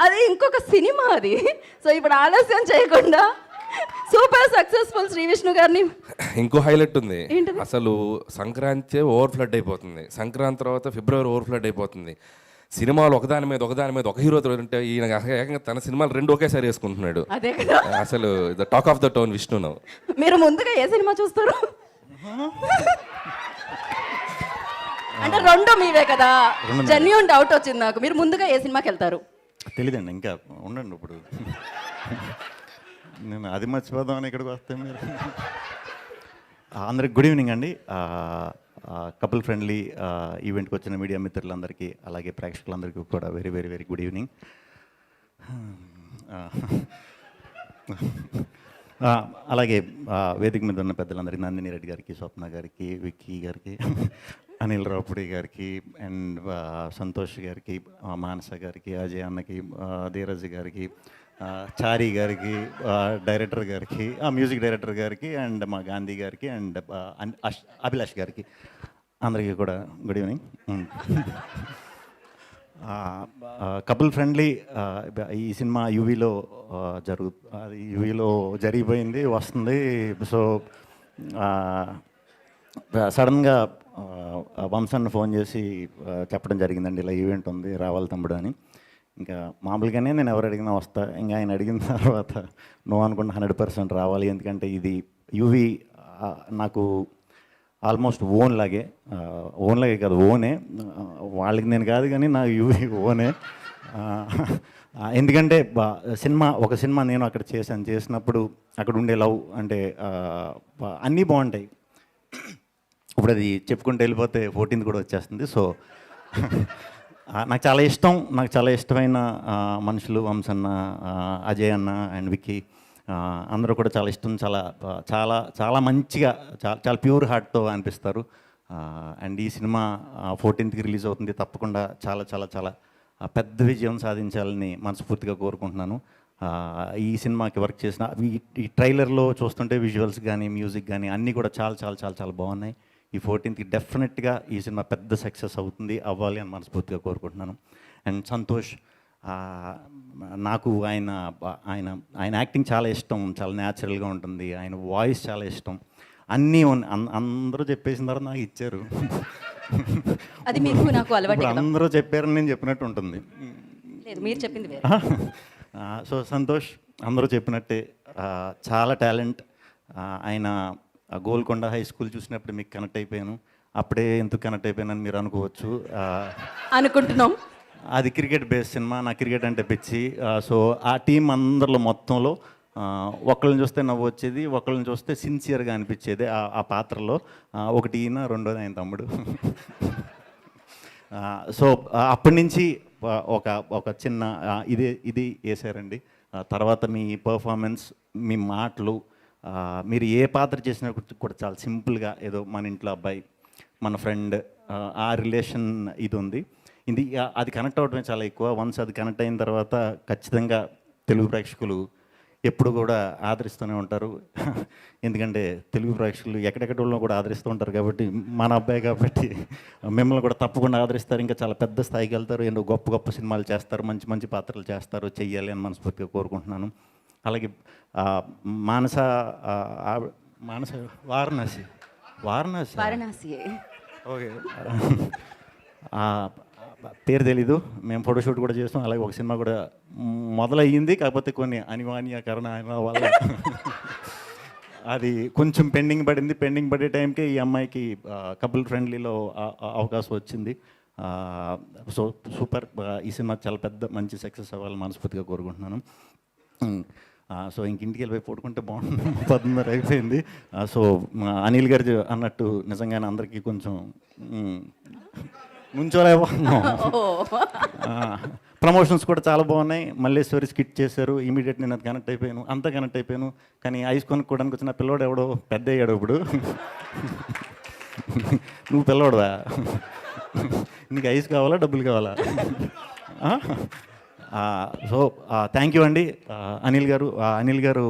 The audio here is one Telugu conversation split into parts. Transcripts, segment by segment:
అది ఇంకొక సినిమా అది. సో ఇప్పుడు ఆలస్యం చేయకుండా సూపర్ సక్సెస్ఫుల్ శ్రీ విష్ణు గారిని. ఇంకో హైలైట్ ఉంది. ఏంటది? అసలు సంక్రాంతి ఓవర్ ఫ్లడ్ అయిపోతుంది, సంక్రాంతి తర్వాత ఫిబ్రవరి ఓవర్ ఫ్లడ్ అయిపోతుంది. సినిమాలు ఒకదాని మీద ఒక హీరోతో ఉంటే ఈయన ఏకంగా తన సినిమాలు రెండు ఒకేసారి వేసుకుంటున్నాడు. అదే కదా, అసలు the talk of the town Vishnu now. మీరు ముందుగా ఏ సినిమా చూస్తారు? అంటే రెండు మీవే కదా, జెన్యూన్ డౌట్ వచ్చింది నాకు. మీరు ముందుగా ఏ సినిమాకి వెళ్తారు? తెలీదండి, ఇంకా ఉండండి. ఇప్పుడు నేను అది మర్చిపోదామని ఇక్కడికి వస్తే మీరు. అందరికి గుడ్ ఈవినింగ్ అండి. కపుల్ ఫ్రెండ్లీ ఈవెంట్కి వచ్చిన మీడియా మిత్రులందరికీ, అలాగే ప్రేక్షకులందరికీ కూడా very very very good evening. అలాగే వేదిక మీద ఉన్న పెద్దలందరికీ, నందిని రెడ్డి గారికి, స్వప్న గారికి, విక్కీ గారికి, అనిల్ రావుపుడి గారికి, అండ్ సంతోష్ గారికి, మానస గారికి, అజయ్ అన్నకి, ధీరజ్ గారికి, చారీ గారికి, డైరెక్టర్ గారికి, మ్యూజిక్ డైరెక్టర్ గారికి, అండ్ మా గాంధీ గారికి, అండ్ అభిలాష్ గారికి, అందరికీ కూడా గుడ్ ఈవినింగ్. కపుల్ ఫ్రెండ్లీ ఈ సినిమా యూవీలో యూవీలో జరిగిపోయింది, వస్తుంది. సో సడన్గా వంశన్న ఫోన్ చేసి చెప్పడం జరిగిందండి, ఇలా ఈవెంట్ ఉంది, రావాలి తమ్ముడు అని. ఇంకా మామూలుగానే నేను ఎవరు అడిగినా వస్తా. ఇంకా ఆయన అడిగిన తర్వాత నువ్వు అనుకుంటే 100% రావాలి. ఎందుకంటే ఇది యూవీ నాకు ఆల్మోస్ట్ ఓన్ లాగే కాదు, ఓనే. వాళ్ళకి నేను కాదు కానీ నా యూవీ ఓనే. ఎందుకంటే ఒక సినిమా నేను అక్కడ చేసినప్పుడు అక్కడ ఉండే లవ్ అంటే అన్నీ బాగుంటాయి. ఇప్పుడు అది చెప్పుకుంటూ వెళ్ళిపోతే 14th కూడా వచ్చేస్తుంది. సో నాకు చాలా ఇష్టమైన మనుషులు వంశన్న, అజయ్ అన్న అండ్ విక్కీ, అందరూ కూడా చాలా ఇష్టం. చాలా చాలా మంచిగా, చాలా ప్యూర్ హార్ట్తో అనిపిస్తారు. అండ్ ఈ సినిమా 14th రిలీజ్ అవుతుంది. తప్పకుండా చాలా చాలా చాలా పెద్ద విజయం సాధించాలని మనస్ఫూర్తిగా కోరుకుంటున్నాను. ఈ సినిమాకి వర్క్ చేసిన ఈ ట్రైలర్లో చూస్తుంటే విజువల్స్ కానీ, మ్యూజిక్ కానీ అన్నీ కూడా చాలా చాలా చాలా చాలా బాగున్నాయి. ఈ 14th డెఫినెట్గా ఈ సినిమా పెద్ద సక్సెస్ అవ్వాలి అని మనస్ఫూర్తిగా కోరుకుంటున్నాను. అండ్ సంతోష్, నాకు ఆయన యాక్టింగ్ చాలా ఇష్టం, చాలా న్యాచురల్గా ఉంటుంది. ఆయన వాయిస్ చాలా ఇష్టం. అన్నీ అందరూ చెప్పేసిన తర్వాత నాకు ఇచ్చారు. అది మీకు నాకు అలవాటు. అందరూ చెప్పారని నేను చెప్పినట్టు ఉంటుంది. మీరు చెప్పింది. సో సంతోష్ అందరూ చెప్పినట్టే చాలా టాలెంట్. ఆయన గోల్కొండ హై స్కూల్ చూసినప్పుడు మీకు కనెక్ట్ అయిపోయాను. అప్పుడే ఎందుకు కనెక్ట్ అయిపోయానని మీరు అనుకోవచ్చు. అనుకుంటున్నాం. అది క్రికెట్ బేస్ సినిమా, నా క్రికెట్ అంటే పిచ్చి. సో ఆ టీం అందరిలో మొత్తంలో ఒకళ్ళని చూస్తే నవ్వు వచ్చేది, ఒకళ్ళని చూస్తే సిన్సియర్గా అనిపించేది ఆ పాత్రలో. ఒకటి ఈయన, రెండోది ఆయన తమ్ముడు. సో అప్పటి నుంచి ఒక చిన్న ఇది వేసారండి. తర్వాత మీ పర్ఫార్మెన్స్, మీ మాటలు, మీరు ఏ పాత్ర చేసినా కూడా చాలా సింపుల్గా, ఏదో మన ఇంట్లో అబ్బాయి, మన ఫ్రెండ్, ఆ రిలేషన్ ఇది ఉంది. అది కనెక్ట్ అవ్వడమే చాలా ఎక్కువ. వన్స్ అది కనెక్ట్ అయిన తర్వాత ఖచ్చితంగా తెలుగు ప్రేక్షకులు ఎప్పుడు కూడా ఆదరిస్తూనే ఉంటారు. ఎందుకంటే తెలుగు ప్రేక్షకులు ఎక్కడెక్కడో కూడా ఆదరిస్తూ ఉంటారు కాబట్టి, మన అబ్బాయి కాబట్టి మిమ్మల్ని కూడా తప్పకుండా ఆదరిస్తారు. ఇంకా చాలా పెద్ద స్థాయికి వెళ్తారు, ఎన్నో గొప్ప గొప్ప సినిమాలు చేస్తారు, మంచి మంచి పాత్రలు చేస్తారు, చెయ్యాలి అని మనస్ఫూర్తిగా కోరుకుంటున్నాను. అలాగే మానస వారణాసి ఓకే, పేరు తెలీదు. మేము ఫోటోషూట్ కూడా చేస్తాం. అలాగే ఒక సినిమా కూడా మొదలయ్యింది, కాకపోతే కొన్ని అనివార్య కారణాల వల్ల అది కొంచెం పెండింగ్ పడింది. పెండింగ్ పడే టైంకి ఈ అమ్మాయికి కపుల్ ఫ్రెండ్లీలో అవకాశం వచ్చింది. So super. ఈ సినిమా చాలా పెద్ద మంచి సక్సెస్ అవ్వాలని మనస్ఫూర్తిగా కోరుకుంటున్నాను. సో ఇంటికి వెళ్ళిపోయి పడుకుంటే బాగుంటుంది. 10:30 అయిపోయింది. సో అనిల్ గారు అన్నట్టు నిజంగానే అందరికీ కొంచెం నుంచోలేకపోతున్నాం. ప్రమోషన్స్ కూడా చాలా బాగున్నాయి. మల్లేశ్వరి స్కిట్ చేశారు, ఇమీడియట్ నేను అది కనెక్ట్ అయిపోయాను. కానీ ఐస్ కొనుక్కోవడానికి వచ్చిన పిల్లోడు ఎవడో పెద్ద అయ్యాడు. ఇప్పుడు నువ్వు పిల్లోడువా, నీకు ఐస్ కావాలా, డబ్బులు కావాలా? సో థ్యాంక్ యూ అండి అనిల్ గారు.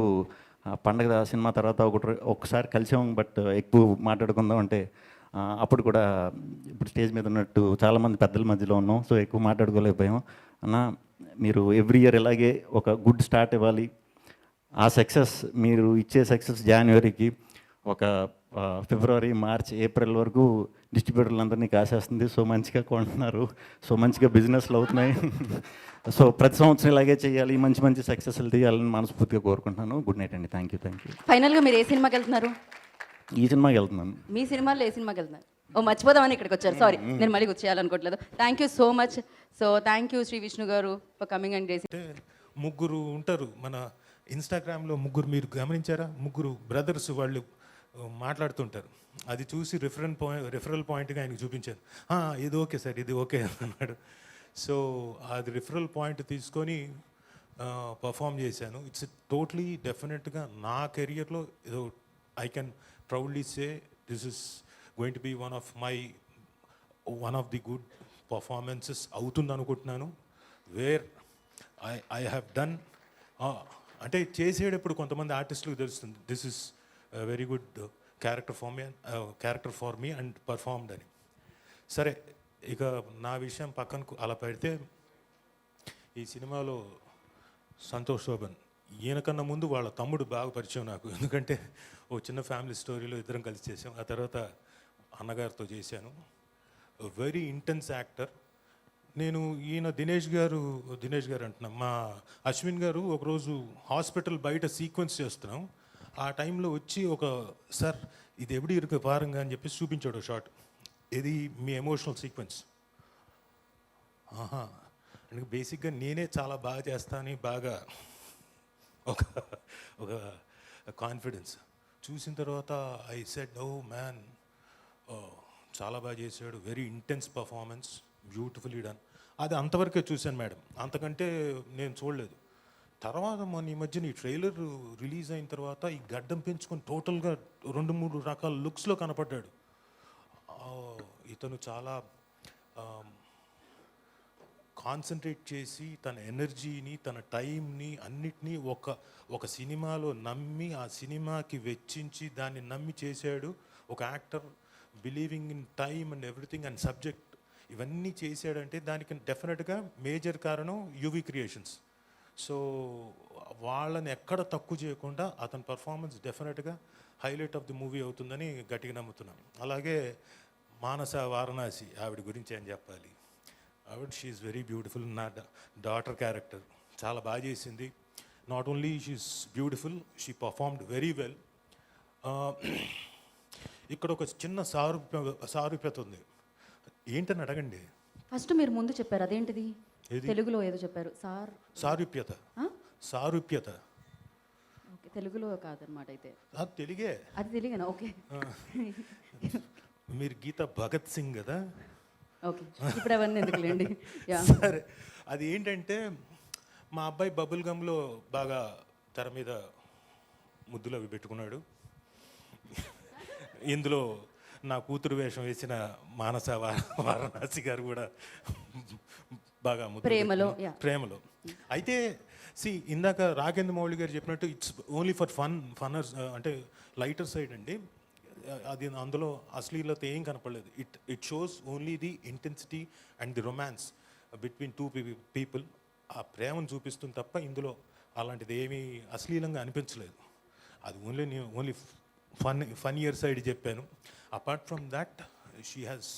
పండగ సినిమా తర్వాత ఒకసారి కలిసాం, బట్ ఎక్కువ మాట్లాడుకుందాం అంటే అప్పుడు కూడా ఇప్పుడు స్టేజ్ మీద ఉన్నట్టు చాలామంది పెద్దల మధ్యలో ఉన్నాం. సో ఎక్కువ మాట్లాడుకోలేకపోయాం. అన్న మీరు ఎవ్రీ ఇయర్ ఇలాగే ఒక గుడ్ స్టార్ట్ ఇవ్వాలి. ఆ సక్సెస్ మీరు ఇచ్చే సక్సెస్ జనవరికి ఒక ఫిబ్రవరి, మార్చ్, ఏప్రిల్ వరకు డిస్ట్రిబ్యూటర్లందరినీ కాసేస్తుంది. సో మంచిగా కొంటున్నారు, సో మంచిగా బిజినెస్లు అవుతున్నాయి. సో ప్రతి సంవత్సరం ఇలాగే చేయాలి, మంచి మంచి సక్సెస్లు తీయాలని మనస్ఫూర్తిగా కోరుకుంటున్నాను. గుడ్ నైట్ అండి. Thank you. ఫైనల్గా మీరు ఏ సినిమాకి వెళ్తున్నారు? ఈ సినిమాకి వెళ్తున్నాను. మీ సినిమాలో ఏ సినిమాకి వెళ్తున్నారు? ఓ మర్చిపోదామని ఇక్కడికి వచ్చారు. సారీ, నేను మళ్ళీ చేయాలనుకోవట్లేదు. Thank you so much. So thank you Shri Vishnu గారు ఫర్ కమింగ్ అండ్ డేస్. అంటే ముగ్గురు ఉంటారు మన ఇన్స్టాగ్రామ్లో, ముగ్గురు మీరు గమనించారా? ముగ్గురు బ్రదర్స్ వాళ్ళు మాట్లాడుతుంటారు. అది చూసి రిఫరల్ పాయింట్గా ఆయనకు చూపించాను. ఇది ఓకే సార్, ఇది ఓకే అన్నాడు. సో అది రిఫరల్ పాయింట్ తీసుకొని పర్ఫామ్ చేశాను. ఇట్స్ టోటలీ డెఫినెట్గా నా కెరియర్లో ఏదో I can proudly say this is going to be one of the good performances అవుతుంది అనుకుంటున్నాను. వేర్ ఐ హ్యావ్ డన్, అంటే చేసేటప్పుడు కొంతమంది ఆర్టిస్టులకు తెలుస్తుంది this is very good character for me and performed అని. సరే, ఇక నా విషయం పక్కనకు అలా పెడితే, ఈ సినిమాలో సంతోష్ శోభన్, ఈయనకన్నా ముందు వాళ్ళ తమ్ముడు బాగా పరిచయం నాకు. ఎందుకంటే ఓ చిన్న ఫ్యామిలీ స్టోరీలో ఇద్దరం కలిసి చేసాం. ఆ తర్వాత అన్నగారితో చేశాను. Very intense actor. నేను ఈయన దినేష్ గారు అంటున్నాం, మా అశ్విన్ గారు ఒకరోజు హాస్పిటల్ బయట సీక్వెన్స్ చేస్తున్నాం. ఆ టైంలో వచ్చి సార్ ఇది ఎప్పుడు ఇరుకు పారంగా అని చెప్పి చూపించాడు షార్ట్. ఇది మీ ఎమోషనల్ సీక్వెన్స్. అంటే బేసిక్గా నేనే చాలా బాగా చేస్తానని బాగా ఒక కాన్ఫిడెన్స్ చూసిన తర్వాత ఐ సెడ్, ఓ మ్యాన్, చాలా బాగా చేశాడు, very intense performance, beautifully done. అది అంతవరకే చూశాను మేడం, అంతకంటే నేను చూడలేదు. తర్వాత ఈ మధ్యన ఈ ట్రైలర్ రిలీజ్ అయిన తర్వాత ఈ గడ్డం పెంచుకొని టోటల్గా 2-3 రకాల లుక్స్లో కనపడ్డాడు. ఇతను చాలా కాన్సన్ట్రేట్ చేసి తన ఎనర్జీని, తన టైంని, అన్నిటినీ ఒక సినిమాలో నమ్మి, ఆ సినిమాకి వెచ్చించి దాన్ని నమ్మి చేశాడు. ఒక actor believing in time and everything and subject, ఇవన్నీ చేశాడంటే దానికి డెఫినెట్గా మేజర్ కారణం యువి క్రియేషన్స్. సో వాళ్ళని ఎక్కడ తక్కువ చేయకుండా అతని పర్ఫార్మెన్స్ డెఫినెట్గా హైలైట్ ఆఫ్ ది మూవీ అవుతుందని గట్టిగా నమ్ముతున్నాను. అలాగే మానస వారణాసి, ఆవిడ గురించి ఏం చెప్పాలి. ఆవిడ షీఈస్ వెరీ బ్యూటిఫుల్. నా డాటర్ క్యారెక్టర్ చాలా బాగా చేసింది. Not only she's beautiful, she performed very well. ఇక్కడ ఒక చిన్న సారూప్యత ఉంది. ఏంటని అడగండి. ఫస్ట్ మీరు ముందు చెప్పారు, అదేంటిది? తెలుగులో ఏదో చెప్పారు. సారూప్యత. ఓకే, తెలుగులో కాదనమాట అయితే. అది తెలుగే. అది తెలుగేనా? ఓకే. మీరు గీత భగత్ సింగ్ కదా. ఓకే, ఇప్పుడు అవన్నీ ఎందుకులేండి. సరే, అది ఏంటంటే మా అబ్బాయి బబుల్ గమ్లో బాగా తెర మీద ముద్దులు అవి పెట్టుకున్నాడు. ఇందులో నా కూతురు వేషం వేసిన మానస వారణాసి గారు కూడా బాగా ప్రేమలో. అయితే ఇందాక రాఘేంద్ర మౌళి గారు చెప్పినట్టు ఇట్స్ ఓన్లీ ఫర్ ఫన్నర్స్, అంటే లైటర్ సైడ్ అండి. అది అందులో అశ్లీలత ఏం కనపడలేదు. It shows only the intensity and the romance between two people. ఆ ప్రేమను చూపిస్తుంది తప్ప ఇందులో అలాంటిది ఏమీ అశ్లీలంగా అనిపించలేదు. అది ఓన్లీ ఫన్ ఇయర్ సైడ్ చెప్పాను. Apart from that, she has